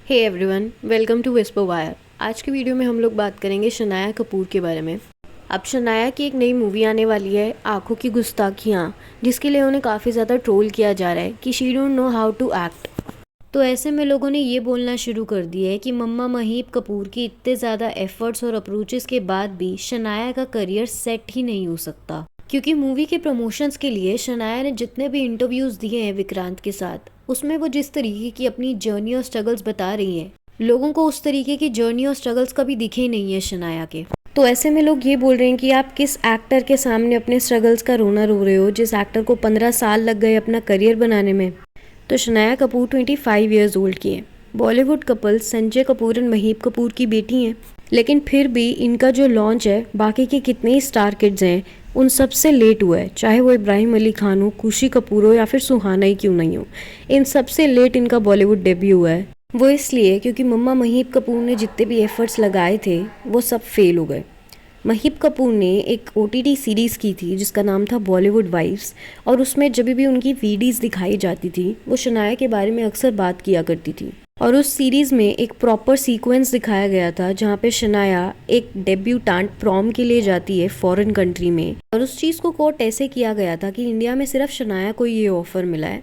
Hey everyone, welcome to Whisper Wire. आज की video में हम लोग बात करेंगे शनाया कपूर के बारे में। अब शनाया की एक नई मूवी आने वाली है, आँखों की गुस्ताखियाँ, जिसके लिए उन्हें काफ़ी ज़्यादा ट्रोल किया जा रहा है कि she don't know how to act. तो ऐसे में लोगों ने ये बोलना शुरू कर दिया है कि मम्मा महीप कपूर की इतने ज़्यादा एफर्ट्स और अप्रोचेस के बाद भी शनाया का करियर सेट ही नहीं हो सकता, क्योंकि मूवी के प्रमोशंस के लिए शनाया ने जितने भी इंटरव्यूज़ दिए हैं विक्रांत के साथ, उसमें वो जिस तरीके की अपनी जर्नी और स्ट्रगल्स बता रही हैं, लोगों को उस तरीके की जर्नी और स्ट्रगल्स कभी दिखे ही नहीं है शनाया के। तो ऐसे में लोग ये बोल रहे हैं कि आप किस एक्टर के सामने अपने स्ट्रगल्स का रोना रो रहे हो, जिस एक्टर को 15 साल लग गए अपना करियर बनाने में। तो शनाया कपूर 25 ईयर्स ओल्ड की है। बॉलीवुड कपल संजय कपूर और महीप कपूर की बेटी हैं, लेकिन फिर भी इनका जो लॉन्च है बाकी के कितने ही स्टार किड्स हैं उन सबसे लेट हुआ है, चाहे वो इब्राहिम अली खान हो, खुशी कपूर हो या फिर सुहाना ही क्यों नहीं हो। इन सबसे लेट इनका बॉलीवुड डेब्यू हुआ है। वो इसलिए क्योंकि मम्मा महीप कपूर ने जितने भी एफर्ट्स लगाए थे वो सब फेल हो गए। महीप कपूर ने एक OTT सीरीज़ की थी जिसका नाम था बॉलीवुड वाइफ्स, और उसमें जब भी उनकी वीडियोज़ दिखाई जाती थी वो शनाया के बारे में अक्सर बात किया करती थी। और उस सीरीज़ में एक प्रॉपर सीक्वेंस दिखाया गया था जहाँ पे शनाया एक डेब्यूटांट प्रॉम के लिए जाती है फॉरेन कंट्री में, और उस चीज़ को कोट ऐसे किया गया था कि इंडिया में सिर्फ शनाया को ये ऑफ़र मिला है।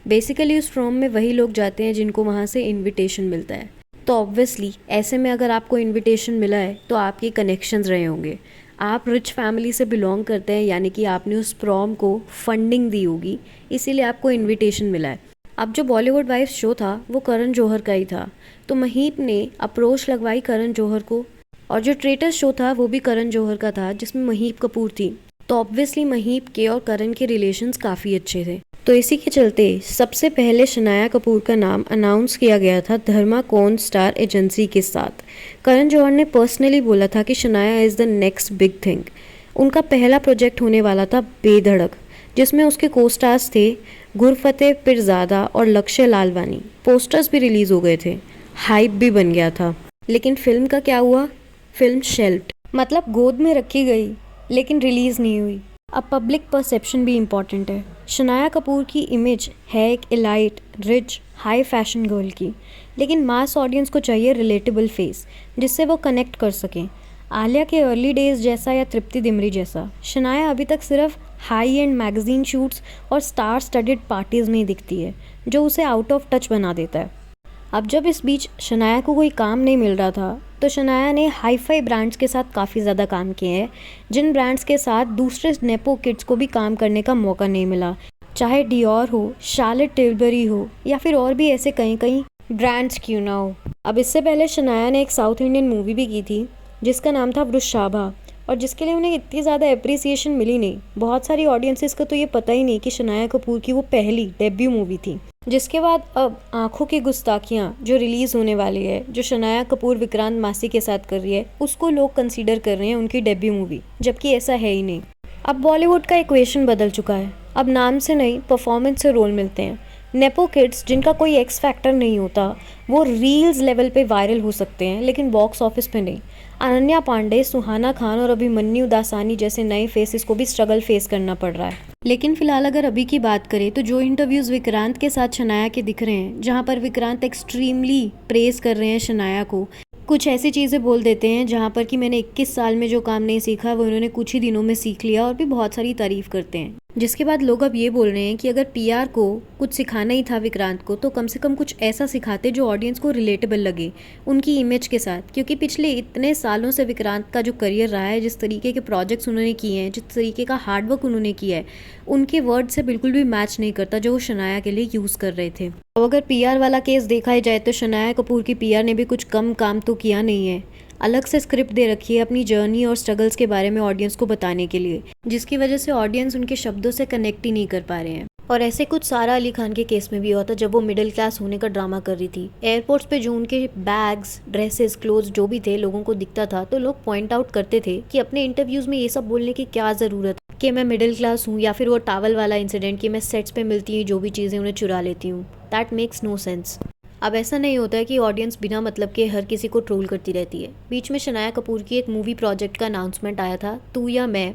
बेसिकली उस प्रॉम में वही लोग जाते हैं जिनको वहाँ से इन्विटेशन मिलता है। तो ऑब्वियसली ऐसे में अगर आपको इनविटेशन मिला है तो आपके कनेक्शंस रहे होंगे, आप रिच फैमिली से बिलोंग करते हैं, यानी कि आपने उस प्रॉम को फंडिंग दी होगी, इसीलिए आपको इनविटेशन मिला है। अब जो बॉलीवुड वाइफ्स शो था वो करण जौहर का ही था, तो महीप ने अप्रोच लगवाई करण जौहर को, और जो ट्रेटर्स शो था वो भी करण जौहर का था जिसमें महीप कपूर थी। तो ऑब्वियसली महीप के और करण के रिलेशंस काफ़ी अच्छे थे। तो इसी के चलते सबसे पहले शनाया कपूर का नाम अनाउंस किया गया था धर्मा कॉन स्टार एजेंसी के साथ। करण जौहर ने पर्सनली बोला था कि Shanaya is the next big thing. उनका पहला प्रोजेक्ट होने वाला था बेधड़क, जिसमें उसके को स्टार्स थे गुरफतेह पिरज़ादा और लक्ष्य लालवानी। पोस्टर्स भी रिलीज़ हो गए थे, हाइप भी बन गया था। लेकिन फिल्म का क्या हुआ? फिल्म शेल्फ्ड, मतलब गोद में रखी गई लेकिन रिलीज़ नहीं हुई। अब पब्लिक परसेप्शन भी इम्पॉर्टेंट है। शनाया कपूर की इमेज है एक elite, rich, high fashion girl की, लेकिन मास ऑडियंस को चाहिए रिलेटेबल फेस जिससे वो कनेक्ट कर सकें। आलिया के अर्ली डेज जैसा या तृप्ति दिमरी जैसा शनाया अभी तक सिर्फ हाई एंड मैगजीन शूट्स और स्टार स्टडेड पार्टीज़ में ही दिखती है, जो उसे आउट ऑफ टच बना देता है। अब जब इस बीच शनाया को कोई काम नहीं मिल रहा था तो शनाया ने हाई फाई ब्रांड्स के साथ काफ़ी ज़्यादा काम किए हैं, जिन ब्रांड्स के साथ दूसरे नेपो किड्स को भी काम करने का मौका नहीं मिला, चाहे डियोर हो, शार्लेट टिलबरी हो या फिर और भी ऐसे कई कई ब्रांड्स क्यों ना हो। अब इससे पहले शनाया ने एक साउथ इंडियन मूवी भी की थी जिसका नाम था वृषाभा, और जिसके लिए उन्हें इतनी ज़्यादा अप्रिसिएशन मिली नहीं। बहुत सारी ऑडियंसेस को तो ये पता ही नहीं कि शनाया कपूर की वो पहली डेब्यू मूवी थी। जिसके बाद अब आँखों की गुस्ताखियाँ जो रिलीज़ होने वाली है, जो शनाया कपूर विक्रांत मासी के साथ कर रही है, उसको लोग कंसीडर कर रहे हैं उनकी डेब्यू मूवी, जबकि ऐसा है ही नहीं। अब बॉलीवुड का इक्वेशन बदल चुका है। अब नाम से नहीं परफॉर्मेंस से रोल मिलते हैं। नेपो किड्स जिनका कोई एक्स फैक्टर नहीं होता वो रील्स लेवल पे वायरल हो सकते हैं, लेकिन बॉक्स ऑफिस पे नहीं। अनन्या पांडे, सुहाना खान और अभिमन्यु दासानी जैसे नए फेसेस को भी स्ट्रगल फेस करना पड़ रहा है। लेकिन फिलहाल अगर अभी की बात करें तो जो इंटरव्यूज़ विक्रांत के साथ शनाया के दिख रहे हैं, जहाँ पर विक्रांत एक्सट्रीमली प्रेज कर रहे हैं शनाया को, कुछ ऐसी चीज़ें बोल देते हैं जहाँ पर कि मैंने 21 साल में जो काम नहीं सीखा वो इन्होंने कुछ ही दिनों में सीख लिया, और भी बहुत सारी तारीफ़ करते हैं। जिसके बाद लोग अब ये बोल रहे हैं कि अगर PR को कुछ सिखाना ही था विक्रांत को तो कम से कम कुछ ऐसा सिखाते जो ऑडियंस को रिलेटेबल लगे उनकी इमेज के साथ, क्योंकि पिछले इतने सालों से विक्रांत का जो करियर रहा है, जिस तरीके के प्रोजेक्ट्स उन्होंने किए हैं, जिस तरीके का हार्डवर्क उन्होंने किया है, उनके वर्ड से बिल्कुल भी मैच नहीं करता जो वो शनाया के लिए यूज़ कर रहे थे। अब अगर PR वाला केस देखा ही जाए तो शनाया कपूर की PR ने भी कुछ कम काम तो किया नहीं है। अलग से स्क्रिप्ट दे रखी है अपनी जर्नी और स्ट्रगल्स के बारे में ऑडियंस को बताने के लिए, जिसकी वजह से ऑडियंस उनके शब्दों से कनेक्ट ही नहीं कर पा रहे हैं। और ऐसे कुछ सारा अली खान के केस में भी हुआ था जब वो मिडिल क्लास होने का ड्रामा कर रही थी। एयरपोर्ट्स पे जो उनके बैग्स, ड्रेसेस, क्लोथ्स जो भी थे लोगों को दिखता था तो लोग पॉइंट आउट करते थे कि अपने इंटरव्यूज़ में ये सब बोलने की क्या ज़रूरत है कि मैं मिडिल क्लास हूँ, या फिर वो टावल वाला इंसिडेंट कि मैं सेट्स पे मिलती हूँ जो भी चीज़ें उन्हें चुरा लेती हूँ। That makes no sense. अब ऐसा नहीं होता है कि ऑडियंस बिना मतलब के हर किसी को ट्रोल करती रहती है। बीच में शनाया कपूर की एक मूवी प्रोजेक्ट का अनाउंसमेंट आया था, तू या मैं,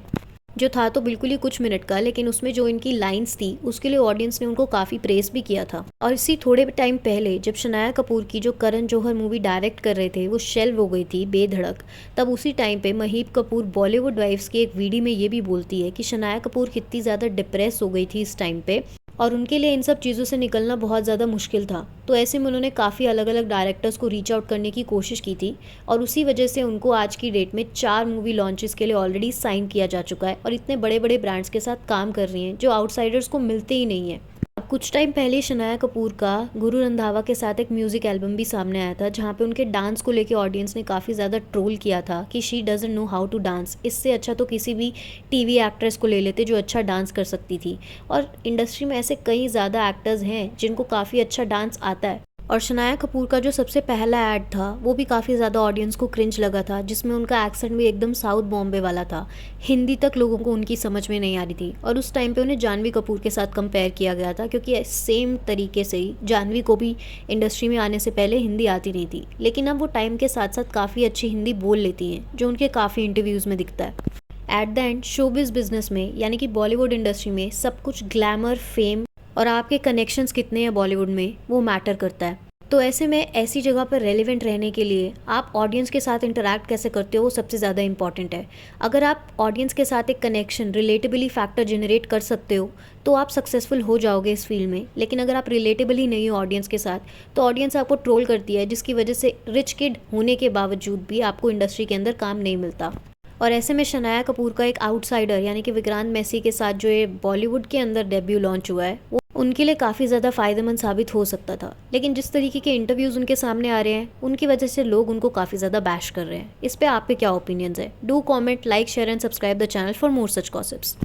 जो था तो बिल्कुल ही कुछ मिनट का, लेकिन उसमें जो इनकी लाइंस थी उसके लिए ऑडियंस ने उनको काफ़ी प्रेस भी किया था। और इसी थोड़े टाइम पहले जब शनाया कपूर की जो करण जौहर मूवी डायरेक्ट कर रहे थे वो शेल्व हो गई थी बेधड़क, तब उसी टाइम पे महीप कपूर बॉलीवुड वाइफ्स की एक वीडियो में ये भी बोलती है कि शनाया कपूर कितनी ज़्यादा डिप्रेस हो गई थी इस टाइम पे और उनके लिए इन सब चीज़ों से निकलना बहुत ज़्यादा मुश्किल था। तो ऐसे में उन्होंने काफ़ी अलग अलग डायरेक्टर्स को रीच आउट करने की कोशिश की थी और उसी वजह से उनको आज की डेट में 4 मूवी लॉन्चेस के लिए ऑलरेडी साइन किया जा चुका है और इतने बड़े बड़े ब्रांड्स के साथ काम कर रही हैं जो आउटसाइडर्स को मिलते ही नहीं है। अब कुछ टाइम पहले शनाया कपूर का गुरु रंधावा के साथ एक म्यूज़िक एल्बम भी सामने आया था जहाँ पे उनके डांस को लेके ऑडियंस ने काफ़ी ज़्यादा ट्रोल किया था कि she doesn't know how to dance. इससे अच्छा तो किसी भी टीवी एक्ट्रेस को ले लेते जो अच्छा डांस कर सकती थी, और इंडस्ट्री में ऐसे कई ज़्यादा एक्टर्स हैं जिनको काफ़ी अच्छा डांस आता है। और शनाया कपूर का जो सबसे पहला ऐड था वो भी काफ़ी ज़्यादा ऑडियंस को क्रिंज लगा था, जिसमें उनका एक्सेंट भी एकदम साउथ बॉम्बे वाला था। हिंदी तक लोगों को उनकी समझ में नहीं आ रही थी और उस टाइम पे उन्हें जानवी कपूर के साथ कंपेयर किया गया था, क्योंकि सेम तरीके से ही जानवी को भी इंडस्ट्री में आने से पहले हिंदी आती नहीं थी, लेकिन अब वो टाइम के साथ साथ काफ़ी अच्छी हिंदी बोल लेती हैं, जो उनके काफ़ी इंटरव्यूज़ में दिखता है। At the end showbiz business में यानी कि बॉलीवुड इंडस्ट्री में सब कुछ ग्लैमर, फेम और आपके कनेक्शंस कितने हैं बॉलीवुड में वो मैटर करता है। तो ऐसे में ऐसी जगह पर रेलिवेंट रहने के लिए आप ऑडियंस के साथ इंटरैक्ट कैसे करते हो वो सबसे ज़्यादा इंपॉर्टेंट है। अगर आप ऑडियंस के साथ एक कनेक्शन, रिलेटेबली फैक्टर जनरेट कर सकते हो तो आप सक्सेसफुल हो जाओगे इस फील्ड में। लेकिन अगर आप रिलेटेबल ही नहीं हो ऑडियंस के साथ तो ऑडियंस आपको ट्रोल करती है, जिसकी वजह से रिच किड होने के बावजूद भी आपको इंडस्ट्री के अंदर काम नहीं मिलता। और ऐसे में शनाया कपूर का एक आउटसाइडर यानी कि विक्रांत मैसी के साथ जो ये बॉलीवुड के अंदर डेब्यू लॉन्च हुआ है वो उनके लिए काफ़ी ज़्यादा फ़ायदेमंद साबित हो सकता था। लेकिन जिस तरीके के इंटरव्यूज़ उनके सामने आ रहे हैं उनकी वजह से लोग उनको काफ़ी ज़्यादा बैश कर रहे हैं। इस पे आपके क्या ओपिनियंस है? Do comment, like, share and subscribe the channel for more such gossips.